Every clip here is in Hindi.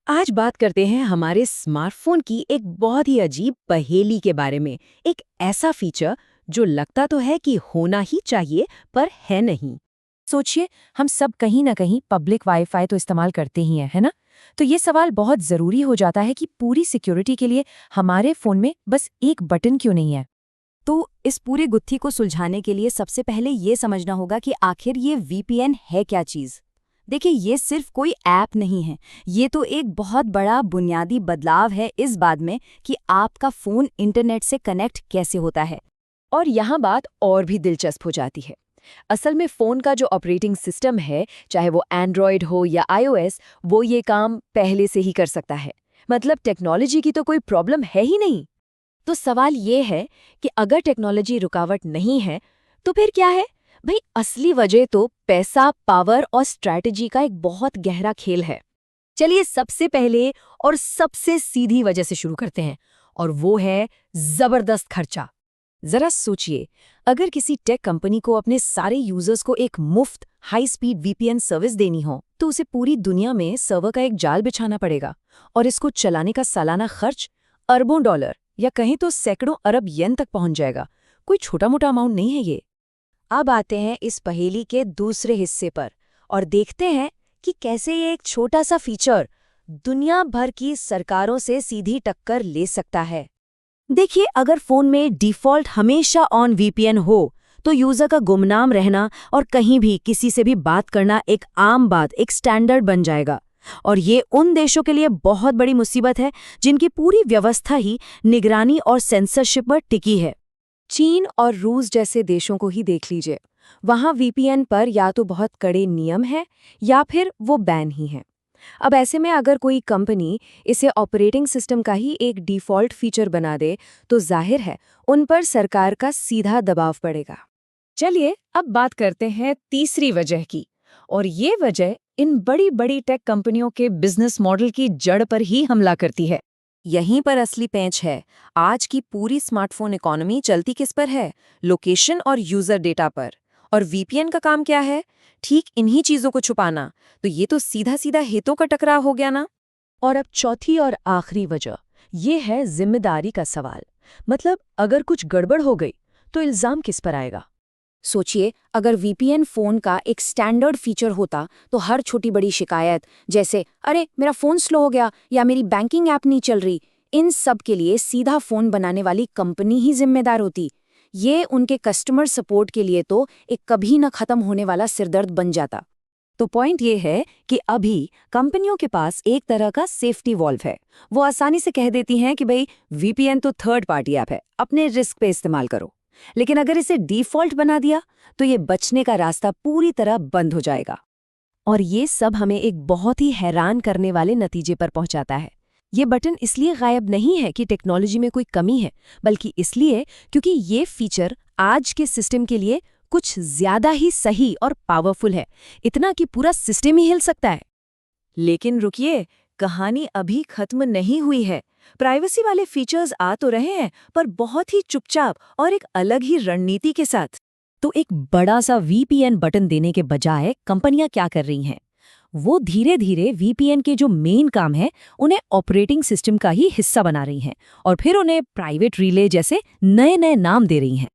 आज बात करते हैं हमारे स्मार्टफोन की एक बहुत ही अजीब पहेली के बारे में। एक ऐसा फीचर जो लगता तो है कि होना ही चाहिए पर है नहीं। सोचिए, हम सब कहीं ना कहीं पब्लिक वाईफाई तो इस्तेमाल करते ही हैं, है ना? तो ये सवाल बहुत ज़रूरी हो जाता है कि पूरी सिक्योरिटी के लिए हमारे फ़ोन में बस एक बटन क्यों नहीं है? तो इस पूरी गुत्थी को सुलझाने के लिए सबसे पहले ये समझना होगा कि आखिर ये वीपीएन है क्या चीज़। देखिए, ये सिर्फ कोई ऐप नहीं है, ये तो एक बहुत बड़ा बुनियादी बदलाव है इस बात में कि आपका फ़ोन इंटरनेट से कनेक्ट कैसे होता है। और यहाँ बात और भी दिलचस्प हो जाती है। असल में फ़ोन का जो ऑपरेटिंग सिस्टम है, चाहे वो एंड्रॉयड हो या आईओएस, वो ये काम पहले से ही कर सकता है। मतलब टेक्नोलॉजी की तो कोई प्रॉब्लम है ही नहीं। तो सवाल ये है कि अगर टेक्नोलॉजी रुकावट नहीं है, तो फिर क्या है? भाई, असली वजह तो पैसा, पावर और स्ट्रैटेजी का एक बहुत गहरा खेल है। चलिए सबसे पहले और सबसे सीधी वजह से शुरू करते हैं, और वो है जबरदस्त खर्चा। जरा सोचिए, अगर किसी टेक कंपनी को अपने सारे यूजर्स को एक मुफ्त हाई स्पीड वीपीएन सर्विस देनी हो, तो उसे पूरी दुनिया में सर्वर का एक जाल बिछाना पड़ेगा, और इसको चलाने का सालाना खर्च अरबों डॉलर या कहीं तो सैकड़ों अरब येन तक पहुंच जाएगा। कोई छोटा मोटा अमाउंट नहीं है ये। अब आते हैं इस पहेली के दूसरे हिस्से पर और देखते हैं कि कैसे ये एक छोटा सा फीचर दुनिया भर की सरकारों से सीधी टक्कर ले सकता है। देखिए, अगर फ़ोन में डिफ़ॉल्ट हमेशा ऑन वीपीएन हो, तो यूज़र का गुमनाम रहना और कहीं भी किसी से भी बात करना एक आम बात, एक स्टैंडर्ड बन जाएगा। और ये उन देशों के लिए बहुत बड़ी मुसीबत है जिनकी पूरी व्यवस्था ही निगरानी और सेंसरशिप पर टिकी है। चीन और रूस जैसे देशों को ही देख लीजिए। वहाँ वीपीएन पर या तो बहुत कड़े नियम हैं या फिर वो बैन ही हैं। अब ऐसे में अगर कोई कंपनी इसे ऑपरेटिंग सिस्टम का ही एक डिफ़ॉल्ट फीचर बना दे, तो जाहिर है उन पर सरकार का सीधा दबाव पड़ेगा। चलिए अब बात करते हैं तीसरी वजह की, और ये वजह इन बड़ी बड़ी टेक कंपनियों के बिजनेस मॉडल की जड़ पर ही हमला करती है। यहीं पर असली पेंच है। आज की पूरी स्मार्टफोन इकोनॉमी चलती किस पर है? लोकेशन और यूजर डेटा पर। और वीपीएन का काम क्या है? ठीक इन्हीं चीजों को छुपाना। तो ये तो सीधा सीधा हितों का टकराव हो गया ना। और अब चौथी और आखिरी वजह, ये है जिम्मेदारी का सवाल। मतलब अगर कुछ गड़बड़ हो गई, तो इल्जाम किस पर आएगा? सोचिए, अगर वीपीएन फ़ोन का एक स्टैंडर्ड फीचर होता, तो हर छोटी बड़ी शिकायत, जैसे अरे मेरा फ़ोन स्लो हो गया या मेरी बैंकिंग ऐप नहीं चल रही, इन सब के लिए सीधा फ़ोन बनाने वाली कंपनी ही जिम्मेदार होती। ये उनके कस्टमर सपोर्ट के लिए तो एक कभी न खत्म होने वाला सिरदर्द बन जाता। तो पॉइंट ये है कि अभी कंपनियों के पास एक तरह का सेफ्टी वॉल्व है। वो आसानी से कह देती हैं कि भाई वीपीएन तो थर्ड पार्टी ऐप है, अपने रिस्क पे इस्तेमाल करो। लेकिन अगर इसे डिफ़ॉल्ट बना दिया, तो ये बचने का रास्ता पूरी तरह बंद हो जाएगा। और ये सब हमें एक बहुत ही हैरान करने वाले नतीजे पर पहुंचाता है। ये बटन इसलिए गायब नहीं है कि टेक्नोलॉजी में कोई कमी है, बल्कि इसलिए क्योंकि ये फीचर आज के सिस्टम के लिए कुछ ज्यादा ही सही और पावरफुल है, इतना कि पूरा सिस्टम ही हिल सकता है। लेकिन रुकिए, कहानी अभी खत्म नहीं हुई है। प्राइवेसी वाले फीचर्स आ तो रहे हैं, पर बहुत ही चुपचाप और एक अलग ही रणनीति के साथ। तो एक बड़ा सा वीपीएन बटन देने के बजाय कंपनियां क्या कर रही हैं? वो धीरे धीरे वीपीएन के जो मेन काम है, उन्हें ऑपरेटिंग सिस्टम का ही हिस्सा बना रही हैं, और फिर उन्हें प्राइवेट रिले जैसे नए नए नाम दे रही हैं।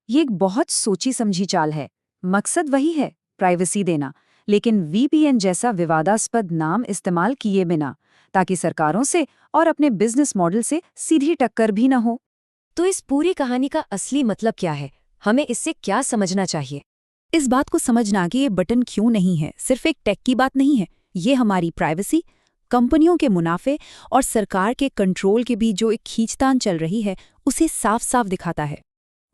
ये एक बहुत सोची समझी चाल है। मकसद वही है, प्राइवेसी देना, लेकिन वीपीएन जैसा विवादास्पद नाम इस्तेमाल किए बिना, ताकि सरकारों से और अपने बिजनेस मॉडल से सीधी टक्कर भी न हो। तो इस पूरी कहानी का असली मतलब क्या है? हमें इससे क्या समझना चाहिए? इस बात को समझना कि ये बटन क्यों नहीं है, सिर्फ एक टेक की बात नहीं है। ये हमारी प्राइवेसी, कंपनियों के मुनाफे और सरकार के कंट्रोल के बीच जो एक खींचतान चल रही है, उसे साफ साफ दिखाता है।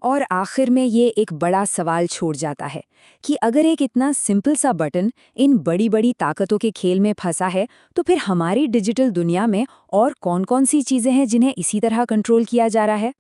और आखिर में ये एक बड़ा सवाल छोड़ जाता है कि अगर एक इतना सिंपल सा बटन इन बड़ी बड़ी ताकतों के खेल में फंसा है, तो फिर हमारी डिजिटल दुनिया में और कौन कौन सी चीज़ें हैं जिन्हें इसी तरह कंट्रोल किया जा रहा है।